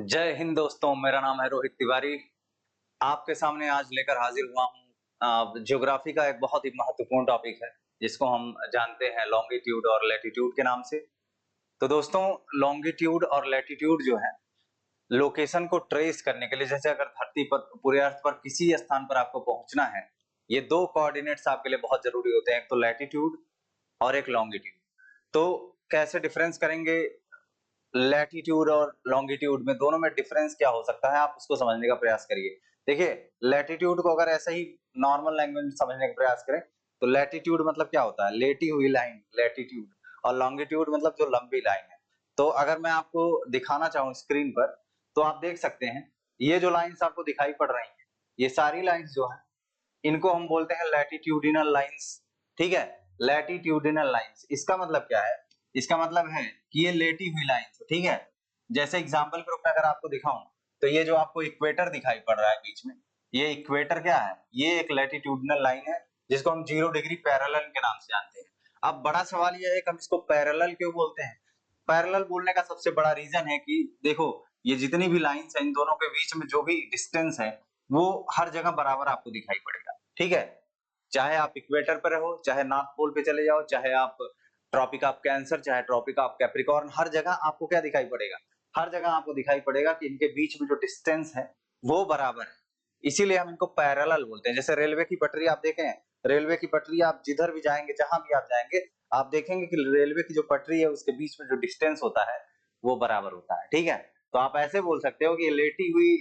जय हिंद दोस्तों, मेरा नाम है रोहित तिवारी। आपके सामने आज लेकर हाजिर हुआ हूँ। ज्योग्राफी का एक बहुत ही महत्वपूर्ण टॉपिक है जिसको हम जानते हैं लॉन्गिट्यूड और लैटिट्यूड के नाम से। तो दोस्तों, लॉन्गिट्यूड और लैटिट्यूड जो है लोकेशन को ट्रेस करने के लिए, जैसे अगर धरती पर पूरे अर्थ पर किसी स्थान पर आपको पहुंचना है, ये दो कोऑर्डिनेट्स आपके लिए बहुत जरूरी होते हैं, एक तो लैटिट्यूड और एक लॉन्गिट्यूड। तो कैसे डिफरेंस करेंगे लैटिट्यूड और लॉन्गिट्यूड में, दोनों में डिफरेंस क्या हो सकता है, आप उसको समझने का प्रयास करिए। देखिए, लैटिट्यूड को अगर ऐसा ही नॉर्मल लैंग्वेज में समझने का प्रयास करें तो लैटिट्यूड मतलब क्या होता है, लेटी हुई लाइन लैटिट्यूड, और लॉन्गिट्यूड मतलब जो लंबी लाइन है। तो अगर मैं आपको दिखाना चाहूँ स्क्रीन पर तो आप देख सकते हैं, ये जो लाइंस आपको दिखाई पड़ रही हैं, ये सारी लाइंस जो है इनको हम बोलते हैं लैटिट्यूडिनल लाइंस। ठीक है, लैटिट्यूडिनल लाइंस इसका मतलब क्या है? इसका मतलब है कि ये लेटी हुई लाइंस है। ठीक है, जैसे एग्जांपल के रूप में अगर आपको दिखाऊं तो ये जो आपको इक्वेटर दिखाई पड़ रहा है बीच में, ये इक्वेटर क्या है? ये एक लैटिट्यूडिनल लाइन है जिसको हम 0 डिग्री पैरेलल के नाम से जानते हैं। अब बड़ा सवाल ये है कि हम इसको पैरेलल क्यों बोलते हैं? पैरेलल बोलने का सबसे बड़ा रीजन है कि देखो, ये जितनी भी लाइंस हैं इन दोनों के बीच में जो भी डिस्टेंस है वो हर जगह बराबर आपको दिखाई पड़ेगा। ठीक है, चाहे आप इक्वेटर पर रहो, चाहे नॉर्थ पोल पे चले जाओ, चाहे आप ट्रॉपिक ऑफ कैंसर, चाहे ट्रॉपिक ऑफ कैप्रिकॉर्न, हर जगह आपको क्या दिखाई पड़ेगा? हर जगह आपको दिखाई पड़ेगा कि इनके बीच में जो डिस्टेंस है वो बराबर है। इसीलिए हम इनको पैरेलल बोलते हैं। जैसे रेलवे की पटरी आप देखें, रेलवे की पटरी आप जिधर भी जाएंगे, जहां भी आप जाएंगे, आप देखेंगे कि रेलवे की जो पटरी है उसके बीच में जो डिस्टेंस होता है वो बराबर होता है। ठीक है, तो आप ऐसे बोल सकते हो कि ये लेटी हुई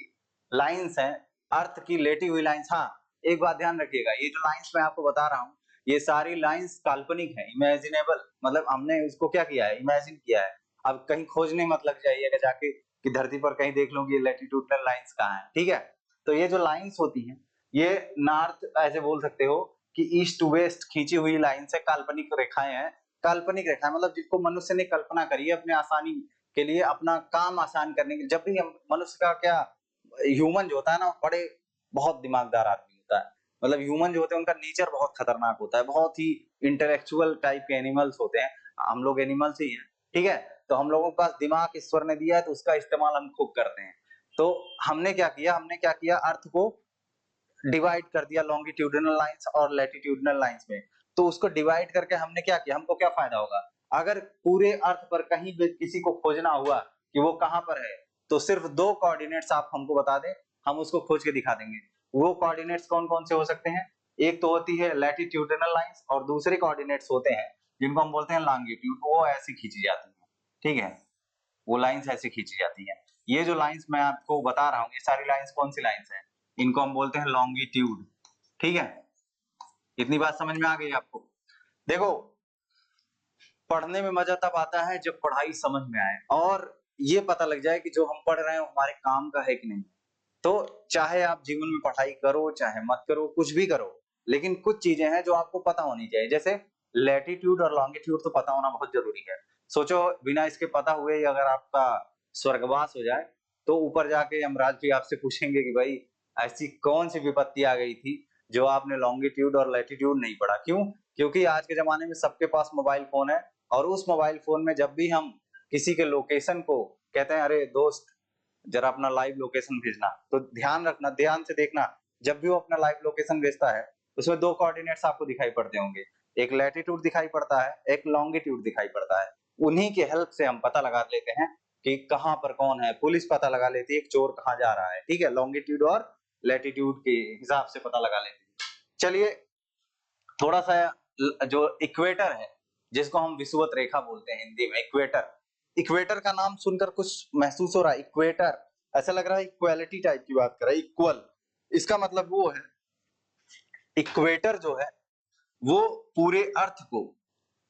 लाइंस हैं, अर्थ की लेटी हुई लाइंस। हाँ, एक बात ध्यान रखिएगा, ये जो लाइंस मैं आपको बता रहा हूँ ये सारी लाइंस काल्पनिक है, इमेजिनेबल, मतलब हमने इसको क्या किया है, इमेजिन किया है। अब कहीं खोजने मत लग जाइएगा जाके कि धरती पर कहीं देख लो कि ये लैटिट्यूडनल लाइंस कहाँ है। ठीक है, तो ये जो लाइंस होती हैं ये नॉर्थ, ऐसे बोल सकते हो कि ईस्ट टू वेस्ट खींची हुई लाइन से, काल्पनिक रेखाएं हैं। काल्पनिक रेखाएं मतलब जिसको मनुष्य ने कल्पना करी है अपने आसानी के लिए, अपना काम आसान करने के लिए। जब भी हम मनुष्य का क्या, ह्यूमन जो होता है ना, बड़े बहुत दिमागदार आदमी होता है। मतलब ह्यूमन जो होते हैं उनका नेचर बहुत खतरनाक होता है, बहुत ही इंटेलेक्चुअल टाइप के एनिमल्स होते हैं। हम लोग एनिमल्स ही हैं। ठीक है, तो हम लोगों के पास दिमाग ईश्वर ने दिया है तो उसका इस्तेमाल हम खूब करते हैं। तो हमने क्या किया, अर्थ को डिवाइड कर दिया लॉन्गिट्यूडिनल लाइंस और लैटिट्यूडिनल लाइंस में। तो उसको डिवाइड करके हमने क्या किया, हमको क्या फायदा होगा? अगर पूरे अर्थ पर कहीं भी किसी को खोजना हुआ कि वो कहां पर है, तो सिर्फ दो कोऑर्डिनेट्स आप हमको बता दें, हम उसको खोज के दिखा देंगे। वो कोऑर्डिनेट्स कौन कौन से हो सकते हैं? एक तो होती है लैटिट्यूडिनल लाइंस और दूसरे कोऑर्डिनेट्स होते हैं जिनको हम बोलते हैं लॉन्गिट्यूड। वो ऐसी खींची जाती है। ठीक है, वो लाइंस ऐसे खींची जाती है। ये जो लाइंस मैं आपको बता रहा हूँ ये सारी लाइंस कौन सी लाइंस हैं? इनको हम बोलते हैं लॉन्गिट्यूड। ठीक है, इतनी बात समझ में आ गई आपको? देखो, पढ़ने में मजा तब आता है जब पढ़ाई समझ में आए और ये पता लग जाए कि जो हम पढ़ रहे हैं वो हमारे काम का है कि नहीं। तो चाहे आप जीवन में पढ़ाई करो चाहे मत करो, कुछ भी करो, लेकिन कुछ चीजें हैं जो आपको पता होनी चाहिए। जैसे लैटिट्यूड और लॉन्गिट्यूड तो पता होना बहुत जरूरी है। सोचो, बिना इसके पता हुए ही अगर आपका स्वर्गवास हो जाए तो ऊपर जाके यमराज भी आपसे पूछेंगे कि भाई ऐसी कौन सी विपत्ति आ गई थी जो आपने लॉन्गिट्यूड और लैटिट्यूड नहीं पढ़ा। क्यों? क्योंकि आज के जमाने में सबके पास मोबाइल फोन है, और उस मोबाइल फोन में जब भी हम किसी के लोकेशन को कहते हैं, अरे दोस्त जरा अपना लाइव लोकेशन भेजना, तो ध्यान रखना, ध्यान से देखना, जब भी वो अपना लाइव लोकेशन भेजता है उसमें दो कोऑर्डिनेट्स आपको दिखाई पड़ते होंगे, एक लैटिट्यूड दिखाई पड़ता है, एक लॉन्गिट्यूड दिखाई पड़ता है। उन्हीं के हेल्प से हम पता लगा लेते हैं कि कहां पर कौन है, पुलिस पता लगा लेती है एक चोर कहां जा रहा है। ठीक है, लॉन्गिट्यूड और लैटिट्यूड के हिसाब से पता लगा लेते हैं। चलिए, थोड़ा सा जो इक्वेटर है जिसको हम विषुवत रेखा बोलते हैं हिंदी में, इक्वेटर, इक्वेटर का नाम सुनकर कुछ महसूस हो रहा है? इक्वेटर ऐसा लग रहा है इक्वालिटी टाइप की बात कर रहा है, इक्वल। इसका मतलब वो है, इक्वेटर जो है वो पूरे अर्थ को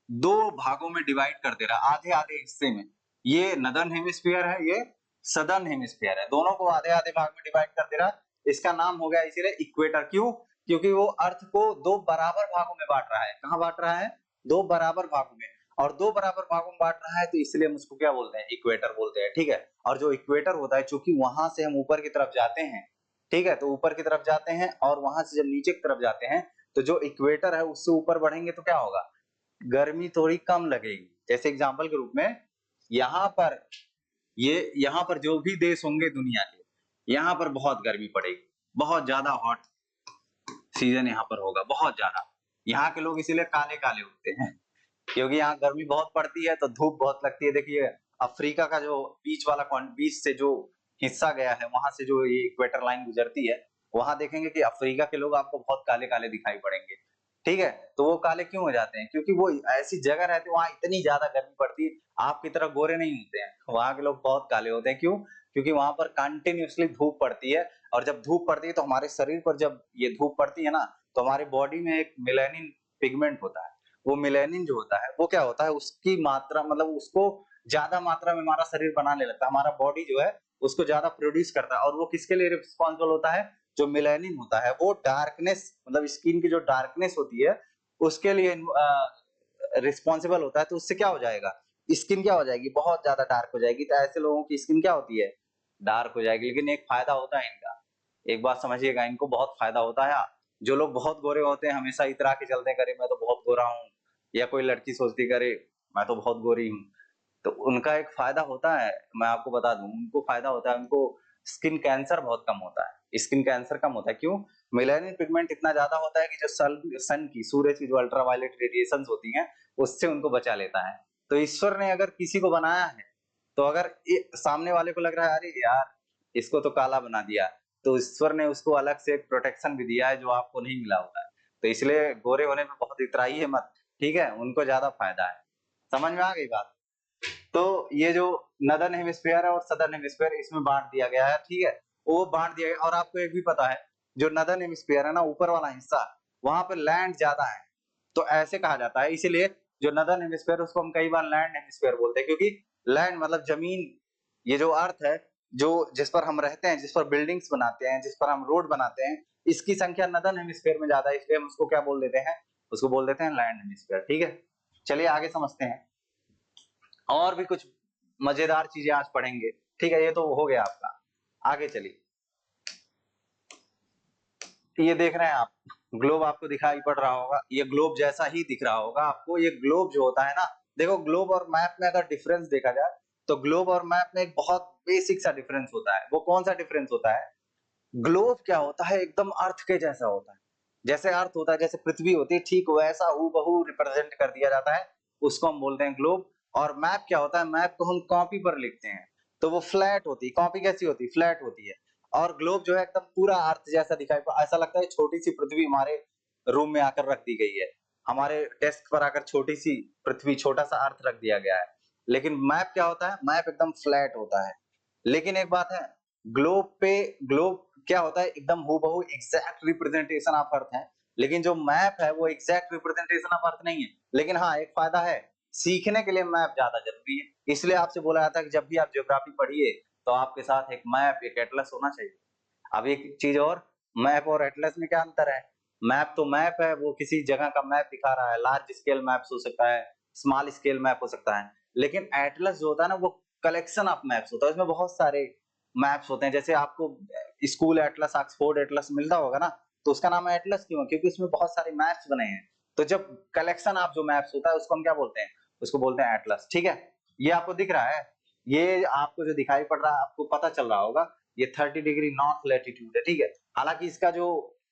दो भागों में डिवाइड कर दे रहा है, आधे आधे हिस्से में। ये नदर्न हेमिस्फीयर है, ये सदर्न हेमिस्फीयर है, दोनों को आधे आधे भाग में डिवाइड कर दे रहा है। इसका नाम हो गया इसीलिए इक्वेटर। क्यों? क्योंकि वो अर्थ को दो बराबर भागों में बांट रहा है। कहां बांट रहा है? दो बराबर भागों में। और दो बराबर भागों में बांट रहा है तो इसलिए हम उसको क्या बोलते हैं? इक्वेटर बोलते हैं। ठीक है, और जो इक्वेटर होता है, चूंकि वहां से हम ऊपर की तरफ जाते हैं, ठीक है, तो ऊपर की तरफ जाते हैं और वहां से जब नीचे की तरफ जाते हैं तो जो इक्वेटर है उससे ऊपर बढ़ेंगे तो क्या होगा? गर्मी थोड़ी कम लगेगी। जैसे एग्जांपल के रूप में, यहाँ पर ये यहाँ पर जो भी देश होंगे दुनिया के, यहाँ पर बहुत गर्मी पड़ेगी, बहुत ज्यादा हॉट सीजन यहाँ पर होगा, बहुत ज्यादा। यहाँ के लोग इसीलिए काले-काले होते हैं, क्योंकि यहाँ गर्मी बहुत पड़ती है तो धूप बहुत लगती है। देखिए अफ्रीका का जो बीच वाला बीच से जो हिस्सा गया है, वहां से जो ये इक्वेटर लाइन गुजरती है, वहां देखेंगे कि अफ्रीका के लोग आपको बहुत काले-काले दिखाई पड़ेंगे। ठीक है, तो वो काले क्यों हो जाते हैं? क्योंकि वो ऐसी जगह रहते हैं, वहां इतनी ज्यादा गर्मी पड़ती है, आपकी तरह गोरे नहीं होते हैं, वहां के लोग बहुत काले होते हैं। क्यों? क्योंकि वहां पर कंटिन्यूअसली धूप पड़ती है, और जब धूप पड़ती है तो हमारे शरीर पर जब ये धूप पड़ती है ना, तो हमारी बॉडी में एक मेलानिन पिगमेंट होता है। वो मेलानिन जो होता है वो क्या होता है, उसकी मात्रा मतलब उसको ज्यादा मात्रा में हमारा शरीर बनाने लगता है, हमारा बॉडी जो है उसको ज्यादा प्रोड्यूस करता है। और वो किसके लिए रिस्पॉन्सिबल होता है? जो मेलानिन होता है वो डार्कनेस मतलब स्किन की जो डार्कनेस होती है उसके लिए रिस्पॉन्सिबल होता है। तो उससे क्या हो जाएगा, स्किन क्या हो जाएगी, बहुत ज्यादा डार्क हो जाएगी। तो ऐसे लोगों की स्किन क्या होती है, डार्क हो जाएगी। लेकिन एक फायदा होता है इनका, एक बात समझिएगा, इनको बहुत फायदा होता है। जो लोग बहुत गोरे होते हैं हमेशा इतरा के चलते हैं, करे मैं तो बहुत गोरा हूँ, या कोई लड़की सोचती करे मैं तो बहुत गोरी हूँ, तो उनका एक फायदा होता है, मैं आपको बता दूं, उनको फायदा होता है, उनको स्किन कैंसर बहुत कम होता है, स्किन कैंसर कम होता है। क्यों? मेलानिन पिगमेंट इतना ज्यादा होता है कि जो सन की, सूरज की जो अल्ट्रावायलेट रेडिएशंस होती हैं उससे उनको बचा लेता है। तो ईश्वर ने अगर किसी को बनाया है, तो अगर सामने वाले को लग रहा है अरे यार इसको तो काला बना दिया, तो ईश्वर ने उसको अलग से एक प्रोटेक्शन भी दिया है जो आपको नहीं मिला होता है। तो इसलिए गोरे होने में बहुत इतराइए मत, ठीक है, उनको ज्यादा फायदा है। समझ में आ गई बात? तो ये जो नदर्न हेमिस्फीयर है और सदर्न हेमिस्फीयर इसमें बांट दिया गया है, ठीक है, वो बांट दिया गया। और आपको एक भी पता है, जो नदर्न हेमिस्फीयर है ना, ऊपर वाला हिस्सा, वहां पर लैंड ज्यादा है, तो ऐसे कहा जाता है। इसीलिए जो नदर्न हेमिस्फीयर उसको हम कई बार लैंड हेमिस्फीयर बोलते हैं, क्योंकि लैंड मतलब जमीन, ये जो अर्थ है, जो जिस पर हम रहते हैं, जिस पर बिल्डिंग्स बनाते हैं, जिस पर हम रोड बनाते हैं, इसकी संख्या नदर्न हेमिस्फीयर में ज्यादा है, इसलिए हम उसको क्या बोल देते हैं, उसको बोल देते हैं लैंड हेमिस्फीयर। ठीक है, चलिए आगे समझते हैं, और भी कुछ मजेदार चीजें आज पढ़ेंगे। ठीक है, ये तो हो गया आपका, आगे चलिए। ये देख रहे हैं आप, ग्लोब आपको दिखाई पड़ रहा होगा, ये ग्लोब जैसा ही दिख रहा होगा आपको। ये ग्लोब जो होता है ना, देखो ग्लोब और मैप में अगर डिफरेंस देखा जाए, तो ग्लोब और मैप में एक बहुत बेसिक सा डिफरेंस होता है। वो कौन सा डिफरेंस होता है? ग्लोब क्या होता है, एकदम अर्थ के जैसा होता है, जैसे अर्थ होता है, जैसे पृथ्वी होती है, ठीक वैसा हूबहू रिप्रेजेंट कर दिया जाता है, उसको हम बोलते हैं ग्लोब। और मैप क्या होता है, मैप को हम कॉपी पर लिखते हैं, तो वो फ्लैट होती है। कॉपी कैसी होती है? फ्लैट होती है। और ग्लोब जो है एकदम पूरा अर्थ जैसा दिखाई ऐसा लगता है छोटी सी पृथ्वी हमारे रूम में आकर रख दी गई है, हमारे डेस्क पर आकर छोटी सी पृथ्वी, छोटा सा अर्थ रख दिया गया है। लेकिन मैप क्या होता है? मैप एकदम फ्लैट होता है। लेकिन एक बात है, ग्लोब क्या होता है, एकदम हूबहू एग्जैक्ट रिप्रेजेंटेशन ऑफ अर्थ है। लेकिन जो मैप है वो एग्जैक्ट रिप्रेजेंटेशन ऑफ अर्थ नहीं है। लेकिन हाँ, एक फायदा है, सीखने के लिए मैप ज्यादा जरूरी है। इसलिए आपसे बोला जाता है कि जब भी आप ज्योग्राफी पढ़िए तो आपके साथ एक मैप, एक एटलस होना चाहिए। अब एक चीज और, मैप और एटलस में क्या अंतर है? मैप तो मैप है, वो किसी जगह का मैप दिखा रहा है, लार्ज स्केल मैप हो सकता है, स्मॉल स्केल मैप हो सकता है। लेकिन एटलस जो होता है ना, वो कलेक्शन ऑफ मैप्स होता है, उसमें बहुत सारे मैप्स होते हैं। जैसे आपको स्कूल एटलस, ऑक्सफोर्ड एटलस मिलता होगा ना, तो उसका नाम एटलस क्यों है? क्योंकि उसमें बहुत सारे मैप्स बने हैं। तो जब कलेक्शन ऑफ जो मैप्स होता है उसको हम क्या बोलते हैं? उसको बोलते हैं एटलस। ठीक है, ये आपको दिख रहा है, ये आपको जो दिखाई पड़ रहा है, आपको पता चल रहा होगा, ये 30 डिग्री नॉर्थ लैटिट्यूड है। ठीक है, हालांकि इसका जो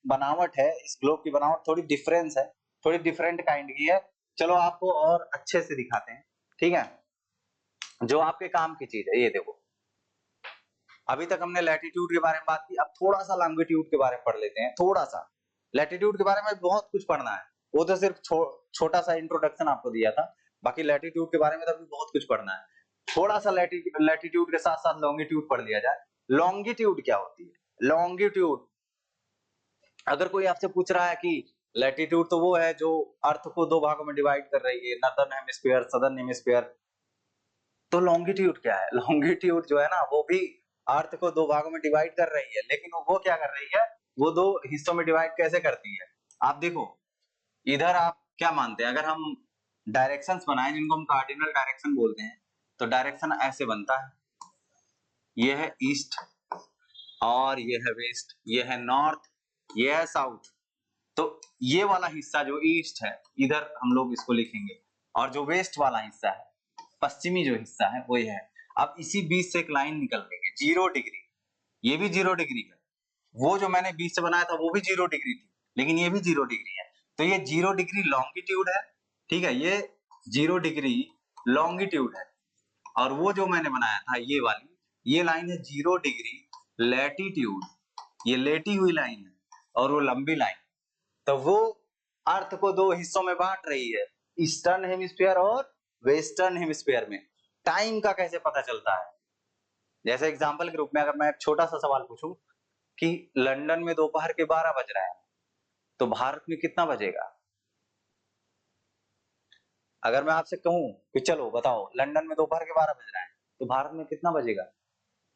बनावट है, इस ग्लोब की बनावट थोड़ी डिफरेंस है, थोड़ी डिफरेंट काइंड की है। चलो आपको और अच्छे से दिखाते हैं, ठीक है, जो आपके काम की चीज है। ये देखो, अभी तक हमने लैटिट्यूड के बारे में बात की, अब थोड़ा सा लॉन्गिट्यूड के बारे में पढ़ लेते हैं। थोड़ा सा लैटिट्यूड के बारे में बहुत कुछ पढ़ना है, वो तो सिर्फ छोटा सा इंट्रोडक्शन आपको दिया था, बाकी लैटिट्यूड के बारे में तो अभी बहुत कुछ पढ़ना है। थोड़ा सा लैटिट्यूड के साथ साथ लॉन्गिट्यूड पढ़ लिया जाए। लॉन्गिट्यूड क्या होती है? लॉन्गिट्यूड, अगर कोई आपसे पूछ रहा है कि लैटिट्यूड तो वो है जो अर्थ को दो भागों में डिवाइड कर रही है, नॉर्दर्न हेमिस्फीयर, सदर्न हेमिस्फीयर, तो लॉन्गिट्यूड क्या है? लॉन्गिट्यूड जो है ना, वो भी अर्थ को दो भागों में डिवाइड कर रही है, लेकिन वो क्या कर रही है, वो दो हिस्सों में डिवाइड कैसे करती है? आप देखो, इधर आप क्या मानते हैं, अगर हम डायरेक्शंस बनाएं जिनको हम कार्डिनल डायरेक्शन बोलते हैं, तो डायरेक्शन ऐसे बनता है, ये है ईस्ट, और ये है वेस्ट, ये है नॉर्थ, ये है साउथ। तो ये वाला हिस्सा जो ईस्ट है, इधर हम लोग इसको लिखेंगे, और जो वेस्ट वाला हिस्सा है, पश्चिमी जो हिस्सा है, वो ये है। अब इसी बीच से एक लाइन निकल रही है 0 डिग्री, ये भी 0 डिग्री है, वो जो मैंने बीच से बनाया था वो भी 0 डिग्री थी, लेकिन ये भी 0 डिग्री है। तो ये 0 डिग्री लॉन्गिट्यूड है, ठीक है, ये 0 डिग्री लॉन्गिट्यूड है। और वो जो मैंने बनाया था ये वाली, ये लाइन है 0 डिग्री लैटिट्यूड, ये लेटी हुई लाइन है और वो लंबी लाइन। तो वो अर्थ को दो हिस्सों में बांट रही है, ईस्टर्न हेमिस्फीयर और वेस्टर्न हेमिस्फीयर में। टाइम का कैसे पता चलता है? जैसे एग्जांपल के रूप में अगर मैं एक छोटा सा सवाल पूछूं कि लंदन में दोपहर के 12 बज रहे हैं, तो भारत में कितना बजेगा? अगर मैं आपसे कहूं कि चलो बताओ लंदन में दोपहर के 12 बज रहे हैं, तो भारत में कितना बजेगा?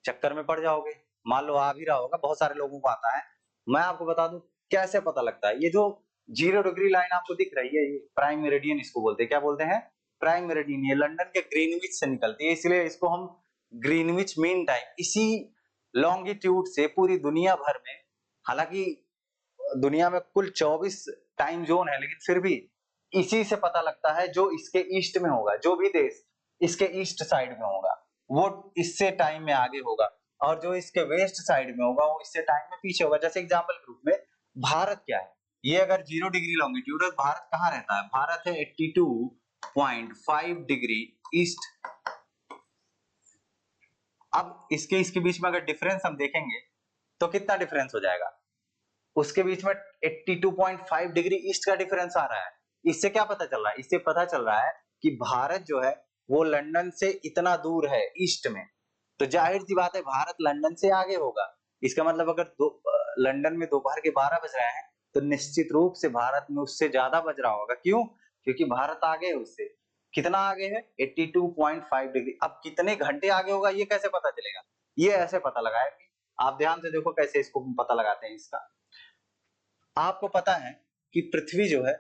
चक्कर में पड़ जाओगे। मान लो आ भी रहा होगा, बहुत सारे लोगों को आता है। मैं आपको बता दूं कैसे पता लगता है। ये जो 0 डिग्री लाइन आपको दिख रही है, ये प्राइम मेरिडियन इसको बोलते हैं। क्या बोलते हैं? Prime meridian. ये लंदन के ग्रीनविच से निकलती है, इसलिए इसको हम ग्रीनविच मीन टाइम, इसी लॉन्गिट्यूड से पूरी दुनिया भर में, हालांकि दुनिया में कुल 24 टाइम जोन है, लेकिन फिर भी इसी से पता लगता है जो इसके ईस्ट में होगा, जो भी देश इसके ईस्ट साइड में होगा वो इससे टाइम में आगे होगा, और जो इसके वेस्ट साइड में होगा वो इससे टाइम में पीछे होगा। जैसे एग्जांपल के रूप में भारत क्या है, ये अगर 0 डिग्री लॉन्गिट्यूड है, भारत कहाँ रहता है? भारत है 82.5 डिग्री ईस्ट। अब इसके इसके बीच में अगर डिफरेंस हम देखेंगे तो कितना डिफरेंस हो जाएगा? उसके बीच में 82.5 डिग्री ईस्ट का डिफरेंस आ रहा है। इससे क्या पता चल रहा है? इससे पता चल रहा है कि भारत जो है वो लंदन से इतना दूर है ईस्ट में, तो जाहिर सी बात है भारत लंदन से आगे होगा। इसका मतलब अगर लंदन में दोपहर के 12 बज रहे हैं, तो निश्चित रूप से भारत में उससे ज्यादा बज रहा होगा। क्यों? क्योंकि भारत आगे है उससे। कितना आगे है? 82.5 डिग्री। अब कितने घंटे आगे होगा ये कैसे पता चलेगा? ये ऐसे पता लगाएंगे। आप ध्यान से देखो कैसे इसको पता लगाते हैं इसका। आपको पता है कि पृथ्वी जो है,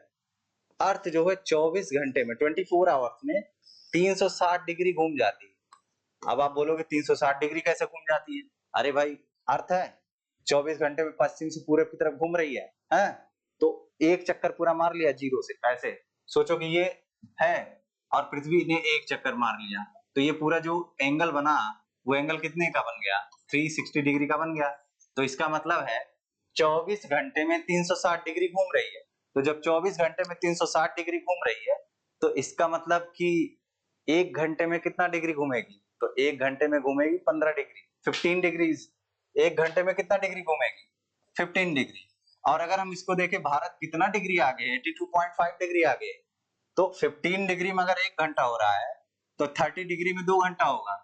अर्थ जो है 24 घंटे में, 24 आवर्स में 360 डिग्री घूम जाती है। अब आप बोलोगे 360 डिग्री कैसे घूम जाती है? अरे भाई, अर्थ है 24 घंटे में पश्चिम से पूरब की तरफ घूम रही है? तो एक चक्कर पूरा मार लिया जीरो से। ऐसे सोचो कि ये है और पृथ्वी ने एक चक्कर मार लिया, तो ये पूरा जो एंगल बना वो एंगल कितने का बन गया? 360 डिग्री का बन गया। तो इसका मतलब है 24 घंटे में 360 डिग्री घूम रही है। तो जब 24 घंटे में 360 डिग्री घूम रही है, तो इसका मतलब कि एक घंटे में कितना डिग्री घूमेगी? तो एक घंटे में घूमेगी 15 डिग्री, 15 डिग्रीज। एक घंटे में कितना डिग्री घूमेगी? 15 डिग्री। और अगर हम इसको देखें भारत कितना डिग्री आगे है? 82.5 डिग्री आगे है। तो 15 डिग्री में अगर एक घंटा हो रहा है, तो 30 डिग्री में 2 घंटा होगा।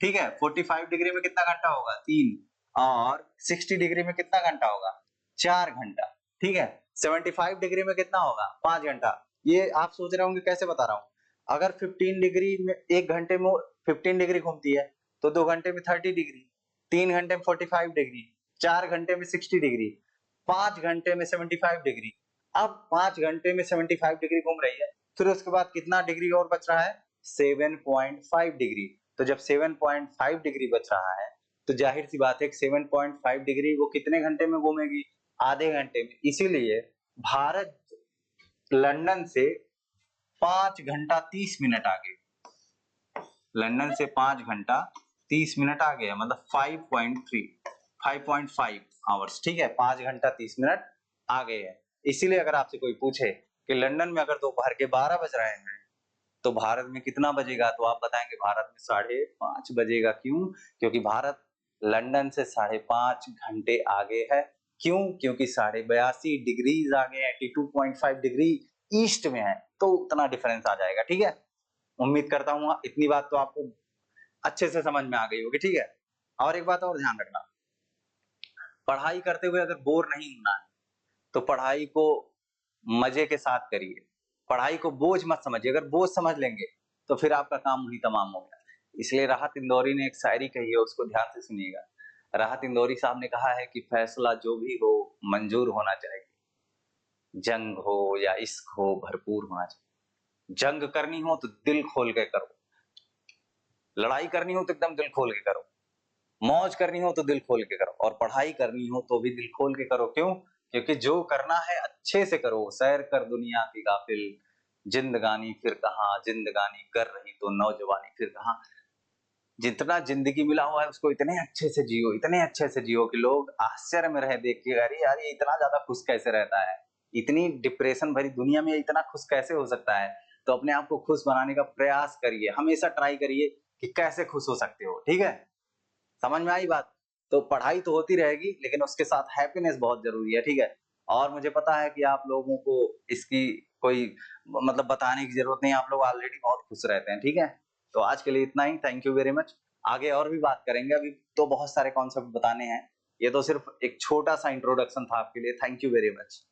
ठीक है, 45 डिग्री में कितना घंटा होगा? 3। और 60 डिग्री में कितना घंटा होगा? 4 घंटा। ठीक है, 75 डिग्री में कितना होगा? 5 घंटा। ये आप सोच रहे होंगे कैसे बता रहा हूं। अगर 15 डिग्री में एक घंटे में 15 डिग्री घूमती है, तो 2 घंटे में 30 डिग्री, 3 घंटे में 45 डिग्री, 4 घंटे में 60 डिग्री, 5 घंटे में 75 डिग्री। अब 5 घंटे में 75 डिग्री घूम रही है, फिर उसके बाद कितना डिग्री और बच रहा है? 7.5 डिग्री। तो जब 7.5 डिग्री बच रहा है, तो जाहिर सी बात है कि 7.5 डिग्री वो कितने घंटे में घूमेगी? आधे घंटे में। इसीलिए भारत लंदन से 5 घंटा 30 मिनट आगे, लंदन से 5 घंटा 30 मिनट आगे है, मतलब 5.5 आवर्स। ठीक है, 5 घंटा 30 मिनट आगे है। इसीलिए अगर आपसे कोई पूछे कि लंदन में अगर दोपहर के 12 बज रहे हैं, तो भारत में कितना बजेगा? तो आप बताएंगे भारत में 5:30 बजेगा। क्यों? क्योंकि भारत लंदन से 5:30 घंटे आगे है। क्यों? क्योंकि 82.5 डिग्रीज आगे है, 82.5 डिग्री ईस्ट में है, तो उतना डिफरेंस आ जाएगा। ठीक है, उम्मीद करता हूँ इतनी बात तो आपको अच्छे से समझ में आ गई होगी। ठीक है, और एक बात और ध्यान रखना, पढ़ाई करते हुए अगर बोर नहीं होना है, तो पढ़ाई को मजे के साथ करिए। पढ़ाई को बोझ मत समझिए। अगर बोझ समझ लेंगे तो फिर आपका काम वही तमाम हो गया। इसलिए राहत इंदौरी ने एक शायरी कही है, उसको ध्यान से सुनिएगा। राहत इंदौरी साहब ने कहा है कि फैसला जो भी हो मंजूर होना चाहिए, जंग हो या इश्क हो भरपूर होना चाहिए। जंग करनी हो तो दिल खोल के करो, लड़ाई करनी हो तो एकदम दिल खोल के करो, मौज करनी हो तो दिल खोल के करो, और पढ़ाई करनी हो तो भी दिल खोल के करो। क्यों? क्योंकि जो करना है अच्छे से करो। सैर कर दुनिया की गाफिल, जिंदगानी फिर कहाँ, जिंदगानी कर रही तो नौजवानी फिर कहाँ। जितना जिंदगी मिला हुआ है उसको इतने अच्छे से जियो, इतने अच्छे से जियो कि लोग आश्चर्य में रहे देख के, अरे यार ये इतना ज्यादा खुश कैसे रहता है, इतनी डिप्रेशन भरी दुनिया में ये इतना खुश कैसे हो सकता है। तो अपने आप को खुश बनाने का प्रयास करिए, हमेशा ट्राई करिए कि कैसे खुश हो सकते हो, ठीक है। समझ में आई बात? तो पढ़ाई तो होती रहेगी लेकिन उसके साथ हैप्पीनेस बहुत ज़रूरी है, ठीक है? और मुझे पता है कि आप लोगों को इसकी कोई मतलब बताने की ज़रूरत नहीं है, आप लोग ऑलरेडी बहुत खुश रहते हैं, ठीक है? तो आज के लिए इतना ही, थैंक यू वेरी मच। आगे और भी बात करेंगे, अभी तो बहुत सारे कॉन्सेप्ट बताने हैं। ये तो सिर्फ एक छोटा-सा इंट्रोडक्शन था आपके लिए, थैंक यू वेरी मच।